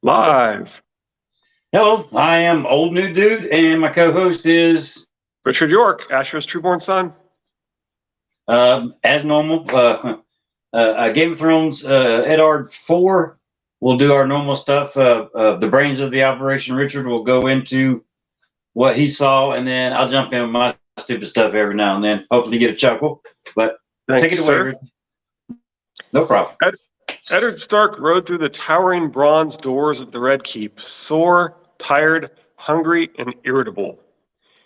Live. Hello, I am Old New Dude, and my co-host is Richard York, Asher's trueborn son. as normal. Game of Thrones, Eddard 4. We'll do our normal stuff. The brains of the operation. Richard will go into what he saw, and then I'll jump in with my stupid stuff every now and then. Hopefully, get a chuckle. But take it away, Richard. No problem. Eddard Stark rode through the towering bronze doors of the Red Keep, sore, tired, hungry, and irritable.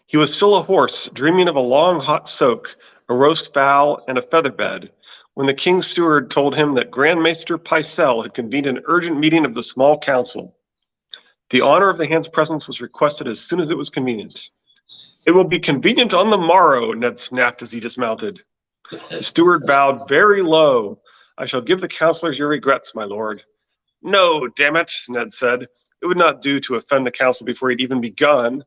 He was still a horse, dreaming of a long hot soak, a roast fowl, and a feather bed, when the king's steward told him that Grand Maester Pycelle had convened an urgent meeting of the small council. The honor of the hand's presence was requested as soon as it was convenient. "It will be convenient on the morrow," Ned snapped as he dismounted. The steward bowed very low. "I shall give the councillors your regrets, my lord." "No, damn it," Ned said. "It would not do to offend the council before he'd even begun.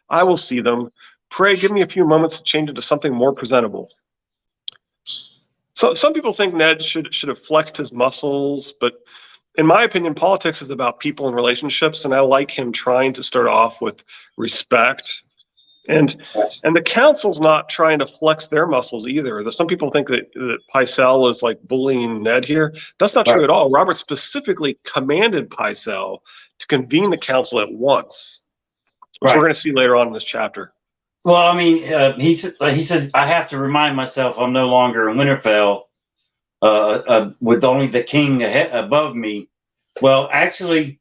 I will see them. Pray give me a few moments to change into something more presentable." So some people think Ned should have flexed his muscles, but in my opinion, politics is about people and relationships, and I like him trying to start off with respect. And the council's not trying to flex their muscles either. Some people think that Pycelle is like bullying Ned here. That's not true at all. Robert specifically commanded Pycelle to convene the council at once, which we're going to see later on in this chapter. Well, I mean, he said, "I have to remind myself I'm no longer in Winterfell with only the king above me." Well, actually,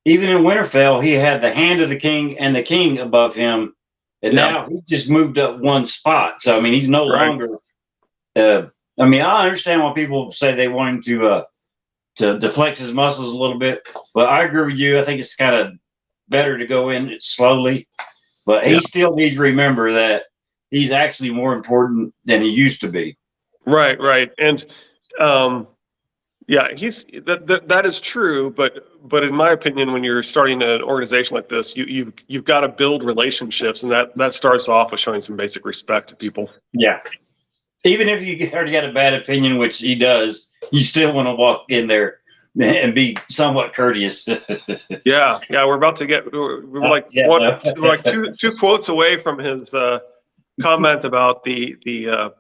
even in Winterfell, he had the hand of the king and the king above him. And now he just moved up one spot. So, I mean, he's no longer. I mean, I understand why people say they want him to flex his muscles a little bit. But I agree with you. I think it's kind of better to go in slowly. But he still needs to remember that he's actually more important than he used to be. Right. And that is true. But in my opinion, when you're starting an organization like this, you've got to build relationships, and that starts off with showing some basic respect to people. Yeah. Even if you already got a bad opinion, which he does, you still want to walk in there and be somewhat courteous. Yeah. We're about to get. We're like two quotes away from his comment about the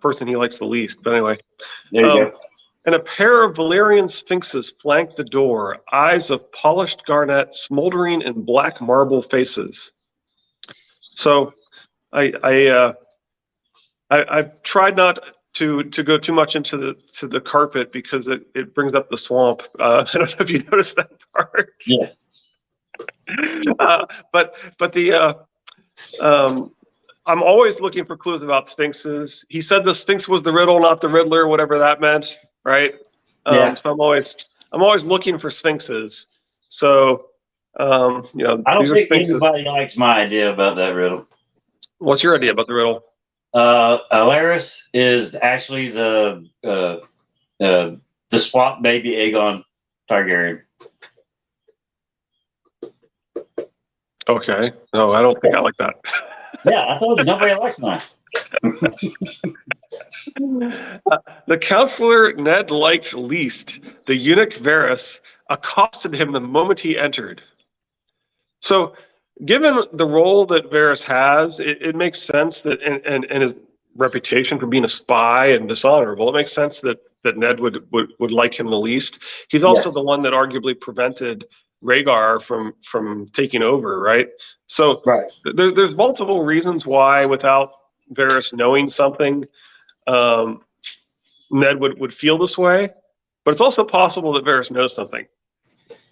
person he likes the least. But anyway, there you go. And a pair of Valyrian sphinxes flanked the door, eyes of polished garnet smoldering in black marble faces. So I've tried not to go too much into the carpet because it brings up the swamp. I don't know if you noticed that part. Yeah. But I'm always looking for clues about sphinxes. He said the sphinx was the riddle, not the Riddler, whatever that meant, right? So I'm always looking for sphinxes. So I don't think anybody likes my idea about that riddle. What's your idea about the riddle? Alaris is actually the swap baby Aegon Targaryen. Okay. No, I don't think I like that. Yeah, I told you nobody likes mine. The counselor Ned liked least, the eunuch Varys, accosted him the moment he entered. So, given the role that Varys has, it makes sense that, and his reputation for being a spy and dishonorable, it makes sense that Ned would like him the least. He's also the one that arguably prevented Rhaegar from taking over, right? So there's multiple reasons why, without Varys knowing something, Ned would feel this way. But it's also possible that Varys knows something.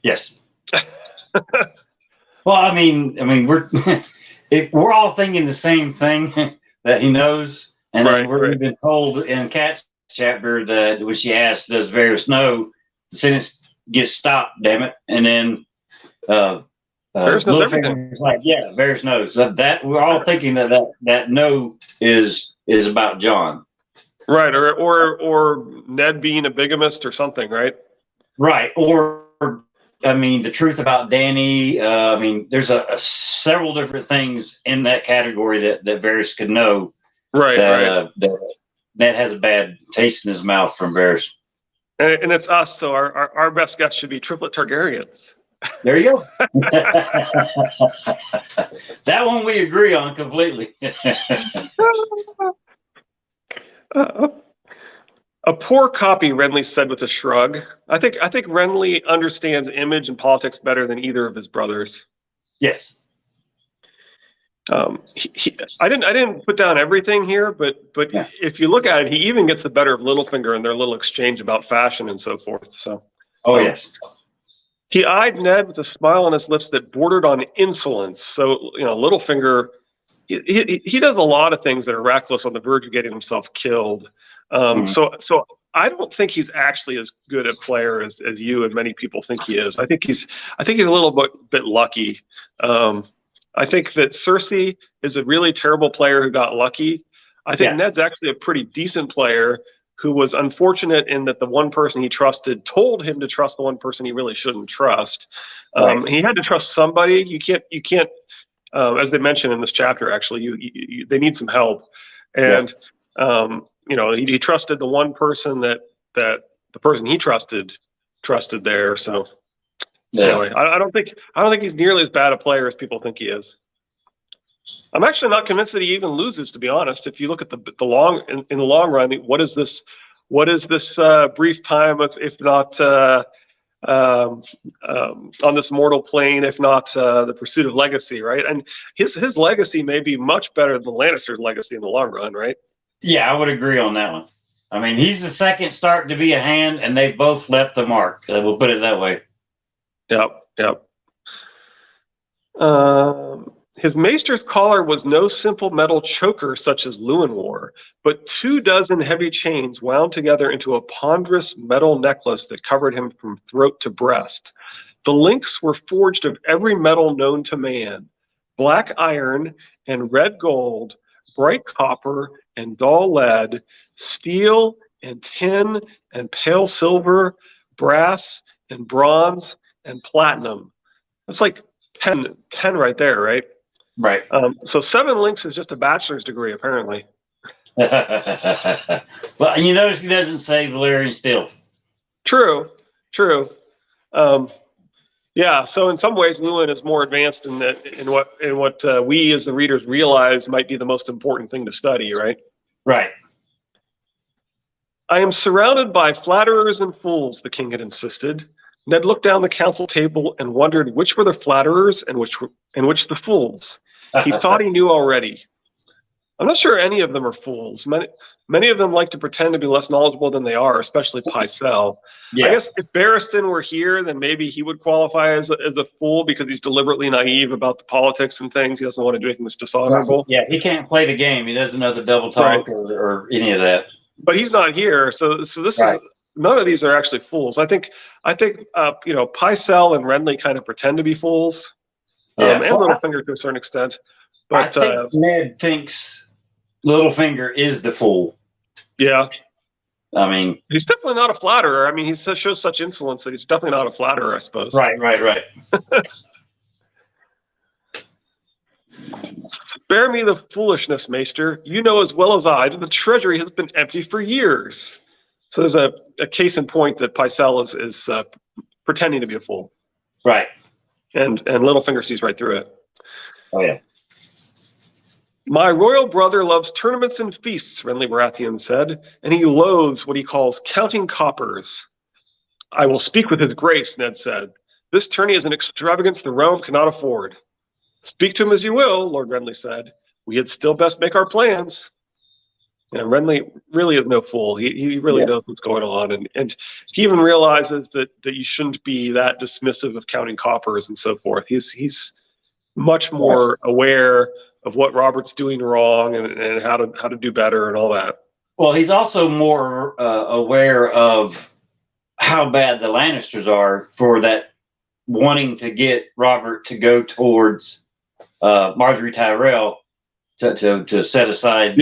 Yes. Well, I mean, we're all thinking the same thing that he knows, and then we're even told in Kat's chapter that when she asked, "Does Varys know?" the sentence gets stopped. Damn it! And then Varys knows everything. Like, yeah, Varys knows that we're all thinking that no is about Jon, right? Or Ned being a bigamist or something, right? Right, or. I mean, the truth about Dany. There's several different things in that category that Varys could know. Right. That has a bad taste in his mouth from Varys. And it's us, so our best guess should be triplet Targaryens. There you go. That one we agree on completely. A poor copy, Renly said with a shrug. I think Renly understands image and politics better than either of his brothers. Yes. I didn't put down everything here, but Yeah. if you look at it, he even gets the better of Littlefinger in their little exchange about fashion and so forth. So, Yes. He eyed Ned with a smile on his lips that bordered on insolence. So, Littlefinger, he does a lot of things that are reckless on the verge of getting himself killed. So I don't think he's actually as good a player as you and many people think he is. I think he's a little bit lucky. I think that Cersei is a really terrible player who got lucky. I think Ned's actually a pretty decent player who was unfortunate in that the one person he trusted told him to trust the one person he really shouldn't trust. He had to trust somebody. You can't. As they mentioned in this chapter, actually, they need some help, and he trusted the one person that the person he trusted there. So anyway, I don't think he's nearly as bad a player as people think he is. I'm actually not convinced that he even loses, to be honest. If you look at in the long run, what is this brief time, if not on this mortal plane, if not the pursuit of legacy, right? And his legacy may be much better than Lannister's legacy in the long run, right? Yeah, I would agree on that one. I mean, he's the second Stark to be a hand, and they both left the mark. We'll put it that way. Yep. His maester's collar was no simple metal choker such as Lewin wore, but 24 heavy chains wound together into a ponderous metal necklace that covered him from throat to breast. The links were forged of every metal known to man: black iron and red gold, bright copper and dull lead, steel and tin and pale silver, brass and bronze and platinum. That's like 10 right there, right? Right. So 7 links is just a bachelor's degree, apparently. Well, you notice he doesn't say Valyrian steel. True. Yeah. So in some ways, Lewin is more advanced in what we as the readers realize might be the most important thing to study, right? Right. I am surrounded by flatterers and fools, the king had insisted. Ned looked down the council table and wondered which were the flatterers and which the fools. He thought he knew already. I'm not sure any of them are fools. Many of them like to pretend to be less knowledgeable than they are, especially Pycelle. Yeah. I guess if Barristan were here, then maybe he would qualify as a fool because he's deliberately naive about the politics and things. He doesn't want to do anything that's dishonorable. Yeah, he can't play the game. He doesn't know the double talk or any of that. But he's not here, so this is none of these are actually fools. I think Pycelle and Renly kind of pretend to be fools. And Littlefinger to a certain extent. But I think Ned thinks Littlefinger is the fool. Yeah. I mean, he's definitely not a flatterer. I mean, he shows such insolence that he's definitely not a flatterer, I suppose. Right. Spare me the foolishness, Maester. You know as well as I that the treasury has been empty for years. So there's a case in point that Pycelle is pretending to be a fool. Right. And Littlefinger sees right through it. Oh, yeah. My royal brother loves tournaments and feasts, Renly Baratheon said, and he loathes what he calls counting coppers. I will speak with his grace, Ned said. This tourney is an extravagance the realm cannot afford. Speak to him as you will, Lord Renly said. We had still best make our plans. And Renly really is no fool. He really knows what's going on. And he even realizes that you shouldn't be that dismissive of counting coppers and so forth. He's much more aware of what Robert's doing wrong and how to do better and all that. Well, he's also more aware of how bad the Lannisters are for that wanting to get Robert to go towards Marjorie Tyrell to set aside.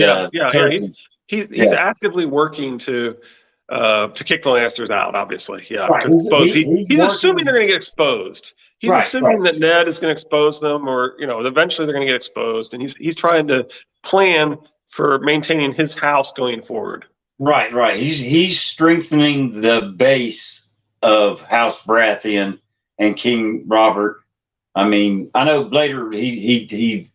He's actively working to kick the Lannisters out. Obviously, Right. He's assuming they're going to get exposed. He's assuming that Ned is going to expose them, or eventually they're going to get exposed, and he's trying to plan for maintaining his house going forward. Right. He's strengthening the base of House Baratheon and King Robert. I mean, I know later he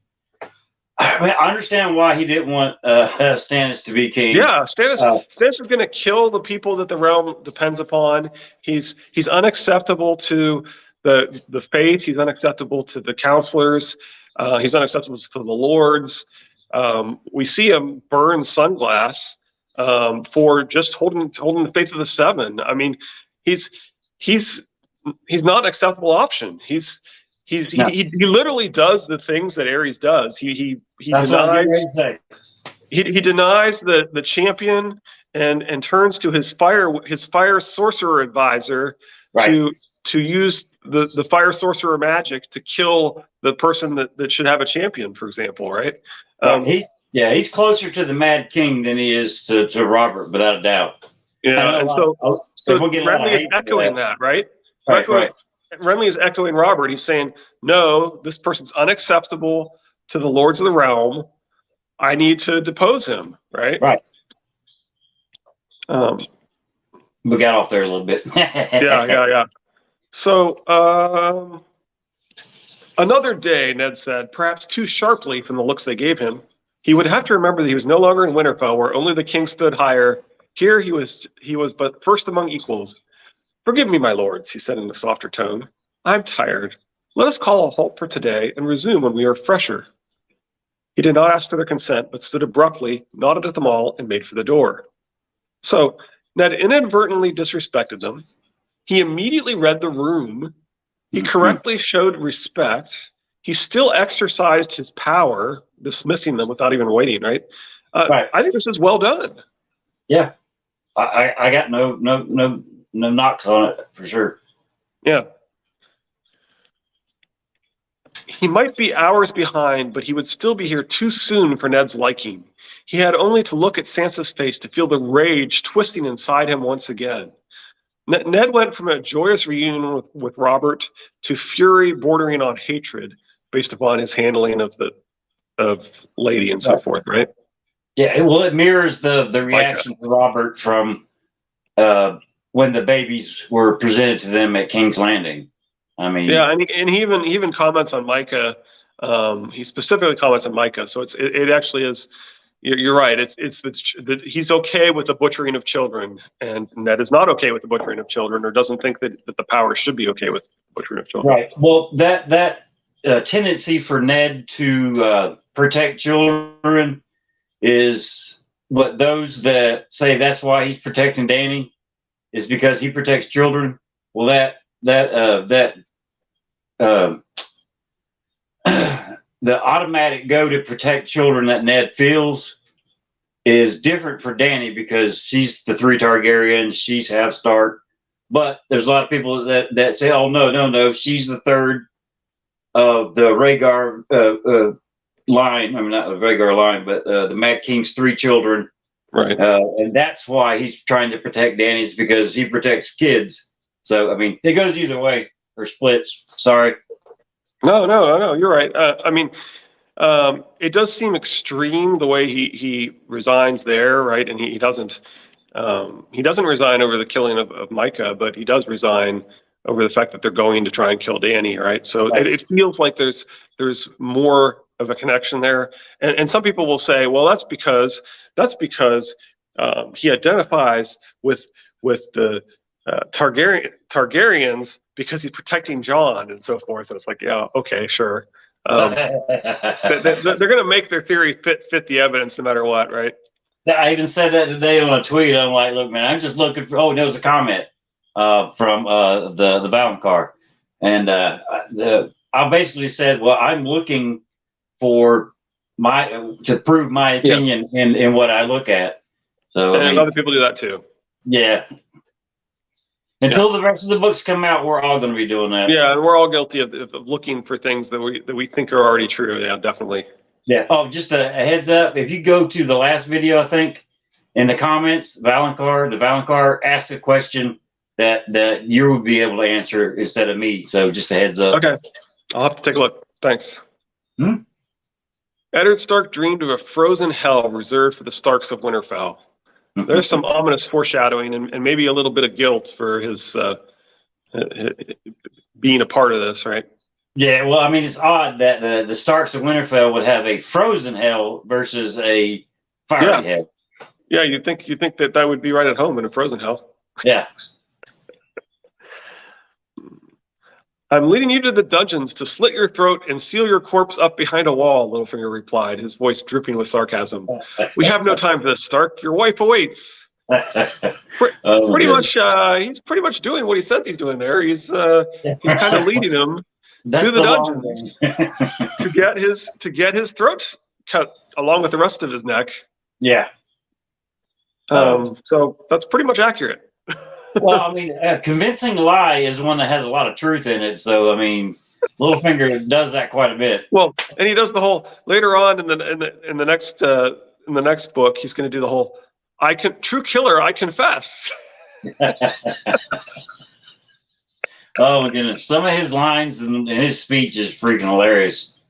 I mean, I understand why he didn't want Stannis to be king. Yeah, Stannis is going to kill the people that the realm depends upon. He's unacceptable to the faith. He's unacceptable to the counselors. He's unacceptable to the lords. We see him burn Sunglass for just holding the faith of the Seven. I mean, he's not an acceptable option. He literally does the things that Ares does. He That's what I was getting ready to say. He denies the champion and turns to his fire sorcerer advisor to use the fire sorcerer magic to kill the person that should have a champion, for example, right? He's closer to the Mad King than he is to Robert, without a doubt. Yeah, and so Renly is echoing that, right? Right. Renly is echoing Robert. He's saying, no, this person's unacceptable to the lords of the realm. I need to depose him, right? Right. We got off there a little bit. Yeah. So another day, Ned said, perhaps too sharply from the looks they gave him. He would have to remember that he was no longer in Winterfell, where only the king stood higher. Here he was but first among equals. Forgive me, my lords, he said in a softer tone. I'm tired. Let us call a halt for today and resume when we are fresher. He did not ask for their consent, but stood abruptly, nodded at them all, and made for the door. So Ned inadvertently disrespected them. He immediately read the room. He correctly showed respect. He still exercised his power, dismissing them without even waiting, right? Right. I think this is well done. Yeah. I got no knocks on it, for sure. Yeah. He might be hours behind, but he would still be here too soon for Ned's liking. He had only to look at Sansa's face to feel the rage twisting inside him once again. Ned went from a joyous reunion with Robert to fury bordering on hatred based upon his handling of Lady and so forth, right? Yeah, well, it mirrors the reaction to Robert from when the babies were presented to them at King's Landing. I mean, yeah, and he even comments on Micah. He specifically comments on Micah, so it actually is. You're right. It's he's okay with the butchering of children, and Ned is not okay with the butchering of children, or doesn't think that the power should be okay with the butchering of children. Right. Well, that tendency for Ned to protect children is what those that say that's why he's protecting Dany is because he protects children. Well, the automatic go to protect children that Ned feels is different for Dany because she's the 3 Targaryens, she's half Stark. But there's a lot of people that say, oh, no, she's the 3rd of the Rhaegar line. I mean, not the Rhaegar line, but the Mad King's 3 children. Right. And that's why he's trying to protect Dany's because he protects kids. So, I mean, it goes either way or splits. Sorry. No, you're right. I mean, it does seem extreme the way he resigns there, right? And he doesn't resign over the killing of Micah, but he does resign over the fact that they're going to try and kill Dany, right? So it feels like there's more of a connection there. And some people will say, well, that's because he identifies with the Targaryens because he's protecting Jon and so forth. And it's like, yeah, okay, sure. They're going to make their theory fit the evidence no matter what, right? I even said that today on a tweet. I'm like, look, man, I'm just looking for. Oh, there was a comment from the Valonqar, and I basically said, well, I'm looking for to prove my opinion in what I look at. So and other people do that too. Yeah. Until the rest of the books come out, we're all going to be doing that. Yeah, and we're all guilty of looking for things that we think are already true. Yeah, definitely. Yeah. Oh, just a heads up. If you go to the last video, I think, in the comments, the Valonqar asked a question that you would be able to answer instead of me. So just a heads up. Okay. I'll have to take a look. Thanks. Eddard Stark dreamed of a frozen hell reserved for the Starks of Winterfell. There's some ominous foreshadowing and maybe a little bit of guilt for his being a part of this, right? Yeah, well, I mean, it's odd that the Starks of Winterfell would have a frozen hell versus a fiery hell. Yeah, you think that would be right at home in a frozen hell. Yeah. I'm leading you to the dungeons to slit your throat and seal your corpse up behind a wall, Littlefinger replied, his voice dripping with sarcasm. We have no time for this, Stark. Your wife awaits. Pretty much, he's pretty much doing what he says he's doing there. He's kind of leading him through the dungeons to get his throat cut along with the rest of his neck. Yeah. So that's pretty much accurate. Well, I mean, a convincing lie is one that has a lot of truth in it. So, I mean, Littlefinger does that quite a bit. Well, and he does the whole later on in the next book. He's going to do the whole true killer. I confess. Oh my goodness! Some of his lines and his speech is freaking hilarious.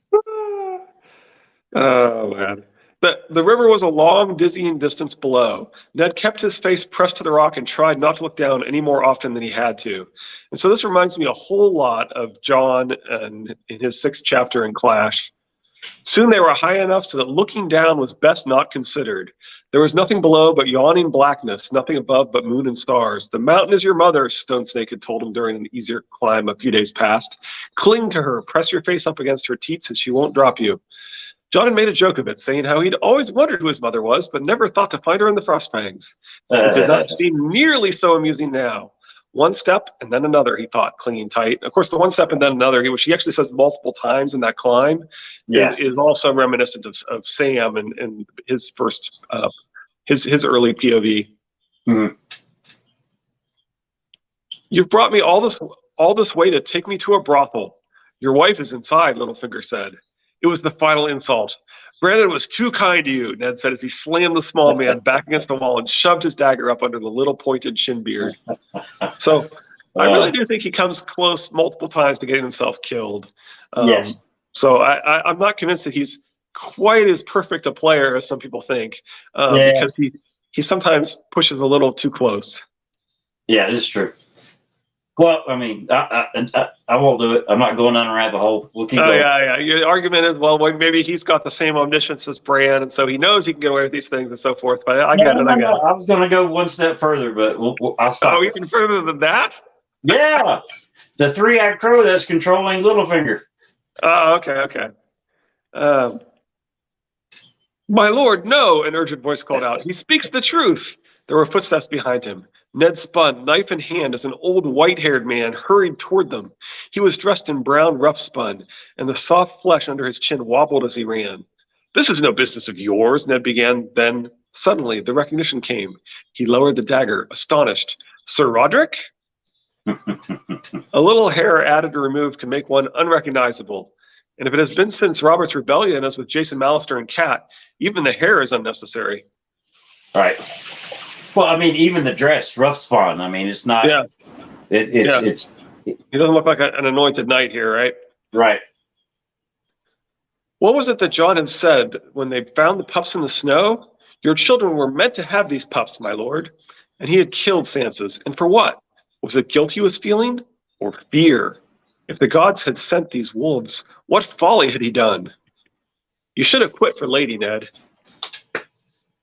Oh man. The river was a long, dizzying distance below. Ned kept his face pressed to the rock and tried not to look down any more often than he had to. And so this reminds me a whole lot of Jon and in his 6th chapter in Clash. Soon they were high enough so that looking down was best not considered. There was nothing below but yawning blackness, nothing above but moon and stars. The mountain is your mother, Stone Snake had told him during an easier climb a few days past. Cling to her, press your face up against her teats and she won't drop you. Jon had made a joke of it, saying how he'd always wondered who his mother was, but never thought to find her in the Frostfangs. It did not seem nearly so amusing now. One step and then another, he thought, clinging tight. Of course, the one step and then another, which he actually says multiple times in that climb, is also reminiscent of Sam and his first, his early POV. Mm-hmm. You've brought me all this way to take me to a brothel. Your wife is inside, Littlefinger said. It was the final insult. Brandon was too kind to you, Ned said as he slammed the small man back against the wall and shoved his dagger up under the little pointed shin beard. So I really do think he comes close multiple times to getting himself killed. Yes. So I'm not convinced that he's quite as perfect a player as some people think, because he sometimes pushes a little too close. Yeah, it's true. Well, I mean, I won't do it. I'm not going down a rabbit hole. We'll keep going. Yeah. Your argument is, well, maybe he's got the same omniscience as Bran, and so he knows he can get away with these things and so forth. But I get it. I was going to go one step further, but I'll stop. Oh, even further than that? Yeah. The three-eyed crow that's controlling Littlefinger. Oh, okay. My lord, no, an urgent voice called out. He speaks the truth. There were footsteps behind him. Ned spun, knife in hand, as an old white-haired man hurried toward them. He was dressed in brown rough spun, and the soft flesh under his chin wobbled as he ran. This is no business of yours, Ned began. Then, suddenly, the recognition came. He lowered the dagger, astonished. Sir Roderick? A little hair added or removed can make one unrecognizable. And if it has been since Robert's rebellion, as with Jason Mallister and Cat, even the hair is unnecessary. Right. Well, I mean, even the dress, rough spawn. I mean, it's not. Yeah. It's. He doesn't look like an anointed knight here, right? Right. What was it that Jon had said when they found the pups in the snow? Your children were meant to have these pups, my lord. And he had killed Sansa's. And for what? Was it guilt he was feeling? Or fear? If the gods had sent these wolves, what folly had he done? You should have quit for Lady Ned.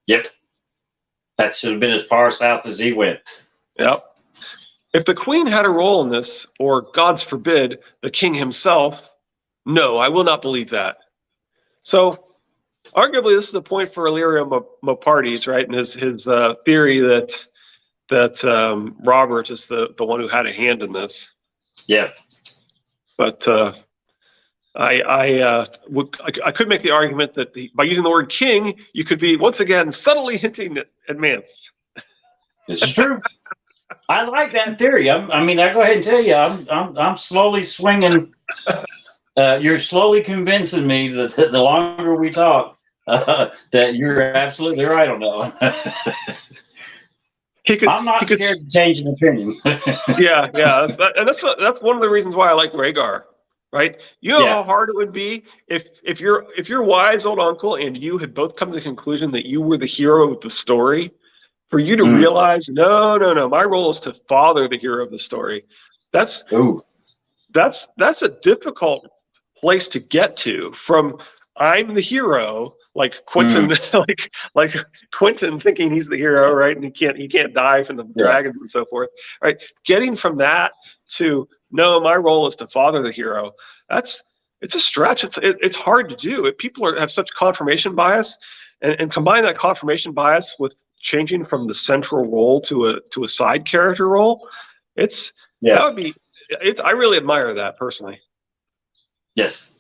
Yep. That should have been as far south as he went. Yep. If the queen had a role in this, or, gods forbid, the king himself, no, I will not believe that. So, arguably, this is a point for Illyrio Mopartes, right? And his theory that Robert is the one who had a hand in this. Yeah. But I could make the argument that by using the word king, you could be once again subtly hinting at Mance. It's true. I like that theory. I mean, I go ahead and tell you, I'm slowly swinging. You're slowly convincing me that the longer we talk, that you're absolutely right on that one. I'm not scared to change an opinion. Yeah. That's one of the reasons why I like Rhaegar. Right? You know how hard it would be if your wise old uncle and you had both come to the conclusion that you were the hero of the story, for you to realize, no, my role is to father the hero of the story. That's that's a difficult place to get to from I'm the hero, like Quentin, like Quentin thinking he's the hero, right? And he can't die from the dragons and so forth, right? Getting from that to no, my role is to father the hero. It's a stretch. It's hard to do. If people have such confirmation bias, and combine that confirmation bias with changing from the central role to a side character role, that would be. I really admire that personally. Yes.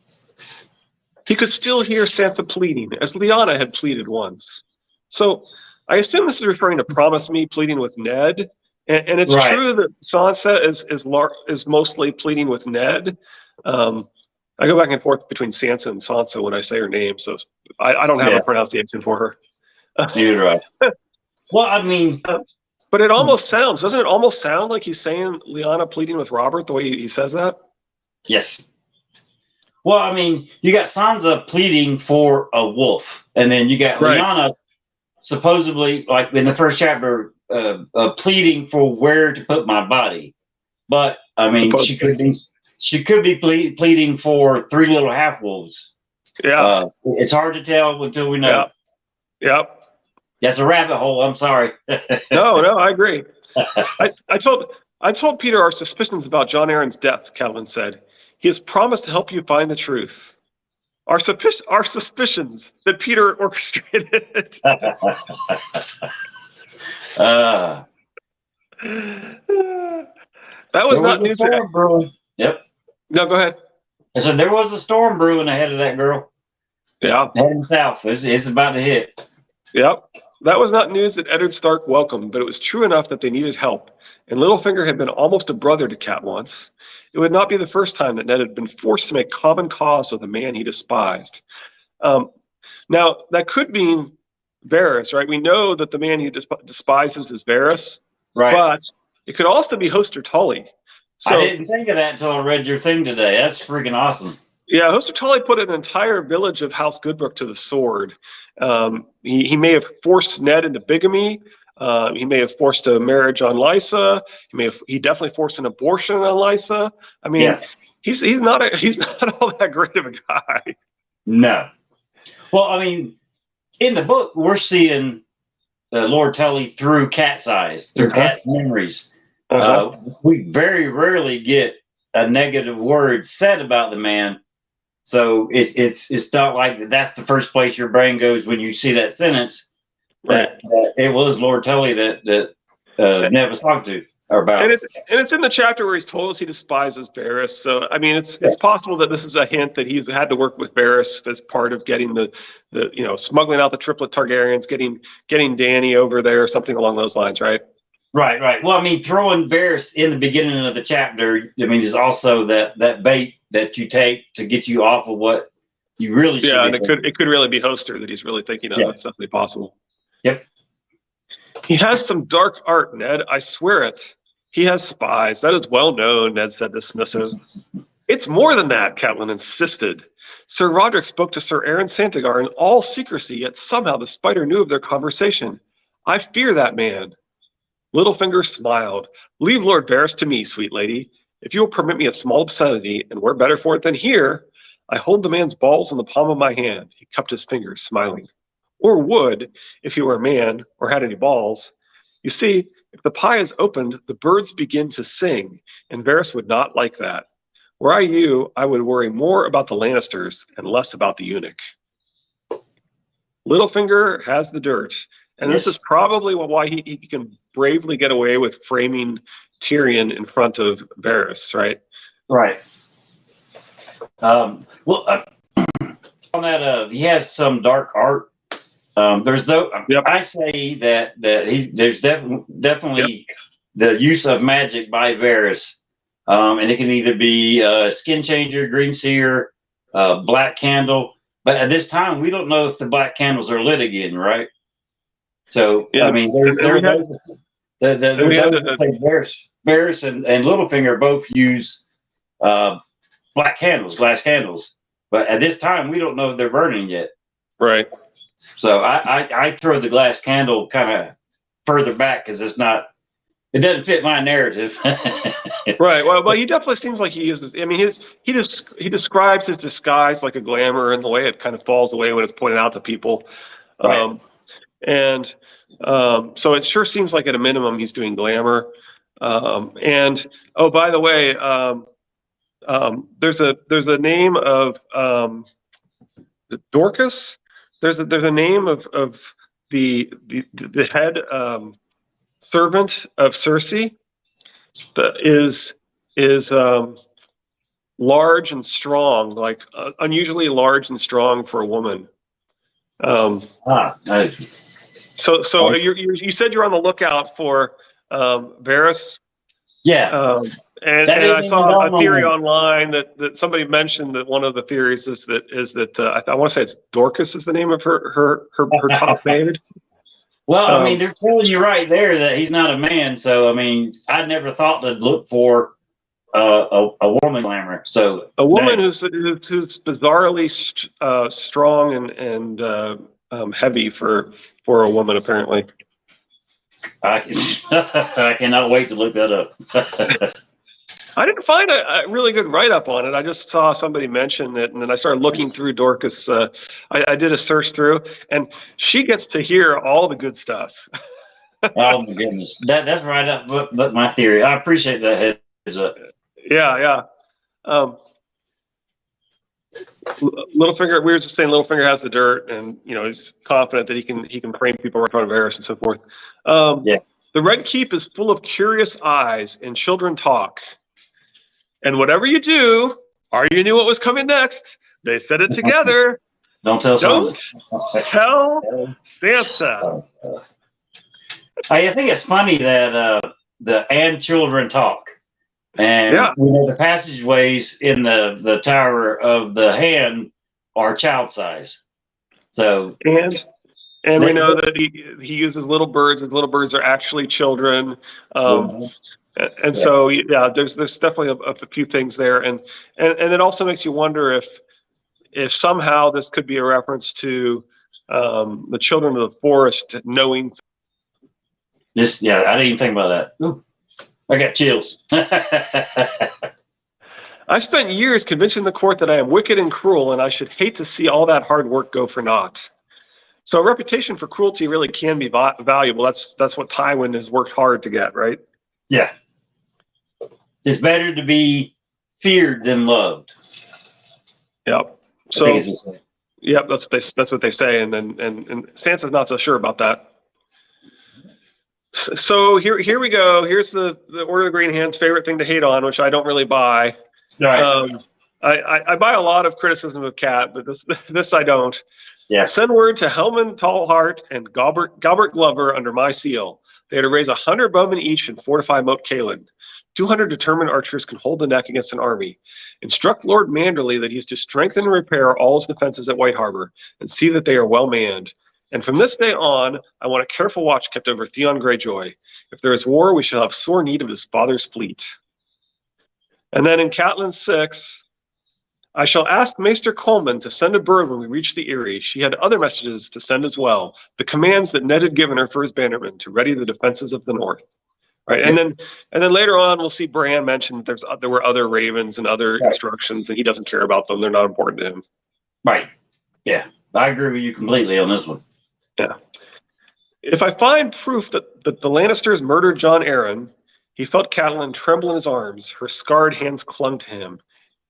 He could still hear Sansa pleading, as Lyanna had pleaded once. So I assume this is referring to Promise Me pleading with Ned, and it's true that Sansa is mostly pleading with Ned. I go back and forth between Sansa and Sansa when I say her name, so I don't have a pronunciation for her. Neither do I. Well, I mean, but it almost doesn't it almost sound like he's saying Lyanna pleading with Robert the way he says that? Yes. Well, I mean, you got Sansa pleading for a wolf, and then you got Lyanna supposedly, like in the first chapter, pleading for where to put my body. But I mean, she could be pleading for 3 little half wolves. Yeah, it's hard to tell until we know. Yep. That's a rabbit hole. I'm sorry. No, I agree. I told Peter our suspicions about John Aaron's death. Calvin said he has promised to help you find the truth. Our suspicions that Peter orchestrated. That was not news. Yep. No, go ahead. I said there was a storm brewing ahead of that girl. Yeah. Heading south. It's about to hit. Yep. That was not news that Eddard Stark welcomed, but it was true enough that they needed help. And Littlefinger had been almost a brother to Cat once. It would not be the first time that Ned had been forced to make common cause with a man he despised. Now, that could mean Varys, right? We know that the man he despises is Varys. Right. But it could also be Hoster Tully. So, I didn't think of that until I read your thing today. That's freaking awesome. Yeah, Hoster Tully put an entire village of House Goodbrook to the sword. He may have forced Ned into bigamy. He may have forced a marriage on Lysa. He definitely forced an abortion on Lysa. I mean, he's not all that great of a guy. No. Well, I mean, in the book, we're seeing Lord Tully through Cat's eyes, through Cat's memories. We very rarely get a negative word said about the man. So it's not like that's the first place your brain goes when you see that sentence. That it was Lord Tully that Ned was talking to about. And it's in the chapter where he's told us he despises Varys. So I mean, it's possible that this is a hint that he's had to work with Varys as part of getting the smuggling out the triplet Targaryens, getting Dany over there, or something along those lines, right? Right. Well, I mean, throwing Varys in the beginning of the chapter, I mean, is also that bait that you take to get you off of what you really should. Yeah, and it could really be Hoster that he's really thinking of. That's definitely possible. Yep. He has some dark art, Ned. I swear it. He has spies. That is well known, Ned said dismissive. It's more than that, Catelyn insisted. Sir Roderick spoke to Sir Aaron Santagar in all secrecy, yet somehow the spider knew of their conversation. I fear that man. Littlefinger smiled. Leave Lord Varys to me, sweet lady. If you will permit me a small obscenity, and where better for it than here, I hold the man's balls in the palm of my hand. He cupped his fingers, smiling. Or would, if he were a man or had any balls. You see, if the pie is opened, the birds begin to sing, and Varys would not like that. Were I you, I would worry more about the Lannisters and less about the eunuch. Littlefinger has the dirt, and this is probably why he can bravely get away with framing Tyrion in front of Varys, right? Right. On that, he has some dark art. There's no. I say that there's definitely the use of magic by Varys, and it can either be skin changer, green seer, black candle. But at this time, we don't know if the black candles are lit again, right? So I mean, Varys and Littlefinger both use black candles, glass candles. But at this time, we don't know if they're burning yet. Right. So I throw the glass candle kind of further back because it's not It doesn't fit my narrative. Right. Well, he definitely seems like he uses. I mean, he describes his disguise like a glamour, and the way it kind of falls away when it's pointed out to people. Right. And so it sure seems like at a minimum he's doing glamour. And oh, by the way, there's a name of Dorcas. There's a name of the head servant of Circe that is large and strong, like unusually large and strong for a woman. So you said you're on the lookout for Varys. Yeah. And I saw a theory online that somebody mentioned that one of the theories is that I want to say it's Dorcas is the name of her top maid. Well, I mean, they're telling you right there that he's not a man. So, I mean, I never thought to look for a woman glamour. So a woman who's bizarrely strong and heavy for a woman, apparently. I cannot wait to look that up. I didn't find a really good write-up on it. I just saw somebody mention it, and then I started looking through Dorcas. I did a search through, and she gets to hear all the good stuff. Oh my goodness, that's right up but my theory. I appreciate that heads up. Yeah. Littlefinger, we were just saying Littlefinger has the dirt, and he's confident that he can frame people in front of Varys and so forth. Yeah. The Red Keep is full of curious eyes, and children talk. And whatever you do, Arya knew what was coming next. They said it together. Don't tell Sansa. I think it's funny that the children talk. And the passageways in the Tower of the Hand are child size. So and we know that he uses little birds. His little birds are actually children. And so there's definitely a few things there, and it also makes you wonder if somehow this could be a reference to the children of the forest knowing this. Yeah, I didn't even think about that. Ooh, I got chills. I spent years convincing the court that I am wicked and cruel, and I should hate to see all that hard work go for naught. So a reputation for cruelty really can be valuable. That's what Tywin has worked hard to get, right? Yeah. It's better to be feared than loved. Yep. So, yep, that's what they say, and Sansa's not so sure about that. So here we go. Here's the Order of the Green Hand's favorite thing to hate on, which I don't really buy. Right. I buy a lot of criticism of Cat, but this I don't. Yeah. Send word to Helman Tallheart and Galbert Glover under my seal. They are to raise 100 bowmen each and fortify Moat Cailin. 200 determined archers can hold the neck against an army. Instruct Lord Manderley that he is to strengthen and repair all his defenses at White Harbor, and see that they are well manned. And from this day on, I want a careful watch kept over Theon Greyjoy. If there is war, we shall have sore need of his father's fleet. And then in Catelyn 6, I shall ask Maester Coleman to send a bird when we reach the Eyrie. She had other messages to send as well, the commands that Ned had given her for his bannermen to ready the defenses of the north. Right, and then later on we'll see Bran mention there were other ravens and other instructions, and he doesn't care about them. They're not important to him. Right. Yeah, I agree with you completely on this one. Yeah. If I find proof that the Lannisters murdered Jon Arryn, he felt Catelyn tremble in his arms. Her scarred hands clung to him.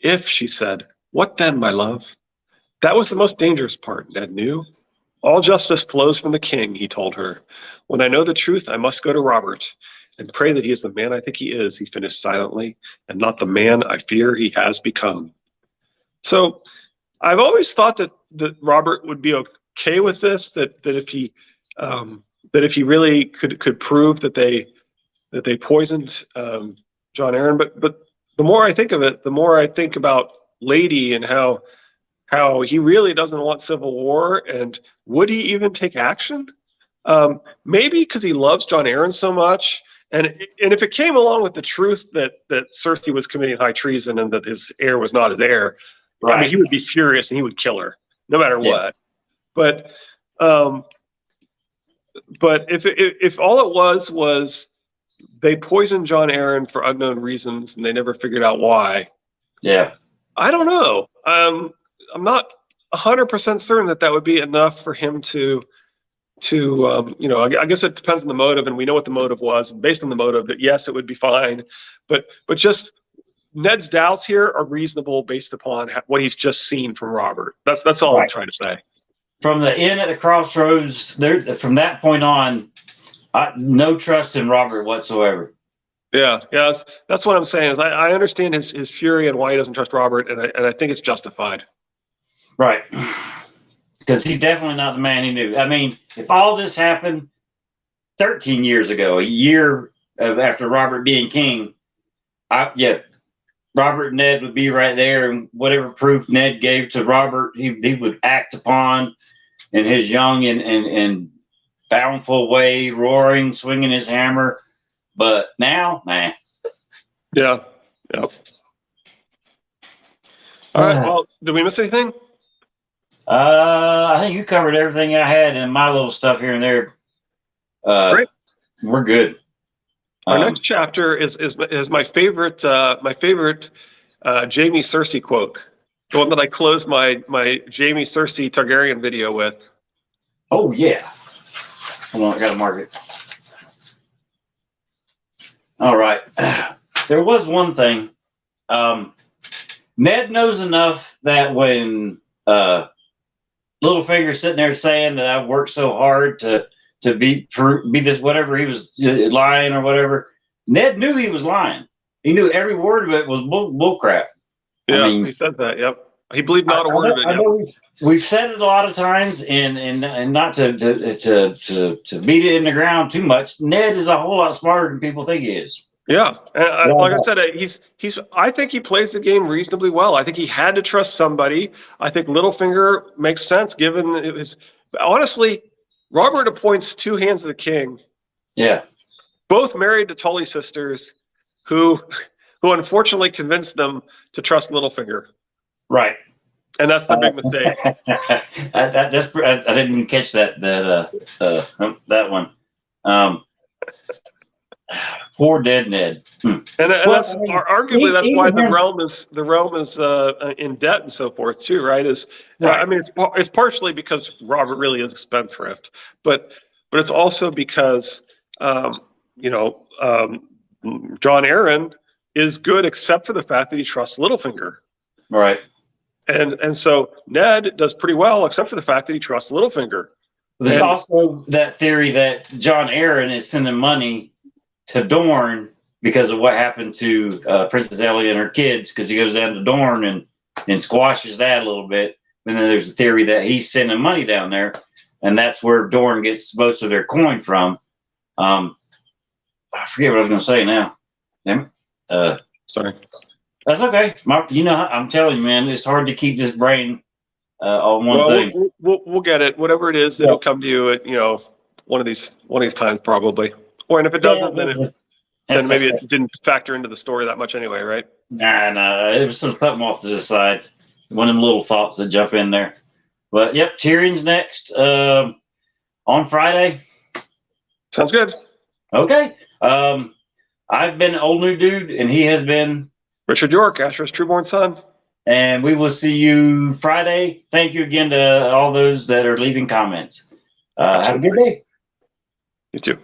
If, she said, what then, my love? That was the most dangerous part, Ned knew. All justice flows from the king, he told her. When I know the truth, I must go to Robert and pray that he is the man I think he is, he finished silently, and not the man I fear he has become. So I've always thought that Robert would be okay with this, that if he really could prove that they poisoned Jon Arryn. But the more I think of it, the more I think about Lady and how he really doesn't want civil war, and would he even take action? Maybe because he loves Jon Arryn so much. And if it came along with the truth that Cersei was committing high treason and that his heir was not his heir, right, I mean, he would be furious and he would kill her no matter what. But if all it was they poisoned John Aaron for unknown reasons, and they never figured out why. Yeah. I don't know. I'm not 100% certain that would be enough for him to I guess it depends on the motive, and we know what the motive was. And based on the motive, that yes, it would be fine. But just Ned's doubts here are reasonable based upon what he's just seen from Robert. That's all I'm trying to say. From the inn at the crossroads, from that point on, no trust in Robert whatsoever. Yeah, that's what I'm saying. Is I understand his fury and why he doesn't trust Robert, and I think it's justified. Right. Because he's definitely not the man he knew. I mean, if all this happened 13 years ago, a year after Robert being king, Robert and Ned would be right there, and whatever proof Ned gave to Robert, he would act upon in his young and bountiful way, roaring, swinging his hammer. But now, nah. Yeah. All right. Well, did we miss anything? I think you covered everything I had in my little stuff here and there. Great. We're good. Our next chapter is my favorite Jaime Cersei quote, the one that I closed my Jaime Cersei Targaryen video with. Oh yeah. Hold on, I gotta mark it. All right. There was one thing. Ned knows enough that when Littlefinger's sitting there saying that I've worked so hard to be this, whatever he was lying or whatever. Ned knew he was lying. He knew every word of it was bull crap. Yeah, I mean, he says that. Yep, he believed not a word of it. I know we've said it a lot of times, and not to beat it in the ground too much. Ned is a whole lot smarter than people think he is. Yeah, and like I said, he's. I think he plays the game reasonably well. I think he had to trust somebody. I think Littlefinger makes sense given it was. Honestly, Robert appoints two hands of the king. Yeah, both married to Tully sisters, who unfortunately convinced them to trust Littlefinger. Right, and that's the big mistake. I didn't even catch that one. Poor dead Ned. And that's arguably that's why the realm is in debt and so forth too, right? I mean, it's partially because Robert really is a spendthrift, but it's also because John Aaron is good except for the fact that he trusts Littlefinger. Right. And so Ned does pretty well except for the fact that he trusts Littlefinger. There's also that theory that John Aaron is sending money to Dorne because of what happened to Princess Ellie and her kids, because he goes down to Dorne and squashes that a little bit. And then there's a theory that he's sending money down there, and that's where Dorne gets most of their coin from. I forget what I was going to say now. Damn it. Sorry. That's okay. I'm telling you, man, it's hard to keep this brain on one thing. We'll get it. Whatever it is, it'll come to you at one of these times probably. Or and if it doesn't, then maybe it didn't factor into the story that much anyway, right? Nah, it was something off to the side. One of them little thoughts that jump in there. But yep, Tyrion's next on Friday. Sounds good. Okay. I've been Old New Dude, and he has been Richard York, Asher's trueborn son. And we will see you Friday. Thank you again to all those that are leaving comments. Have a good day. You too.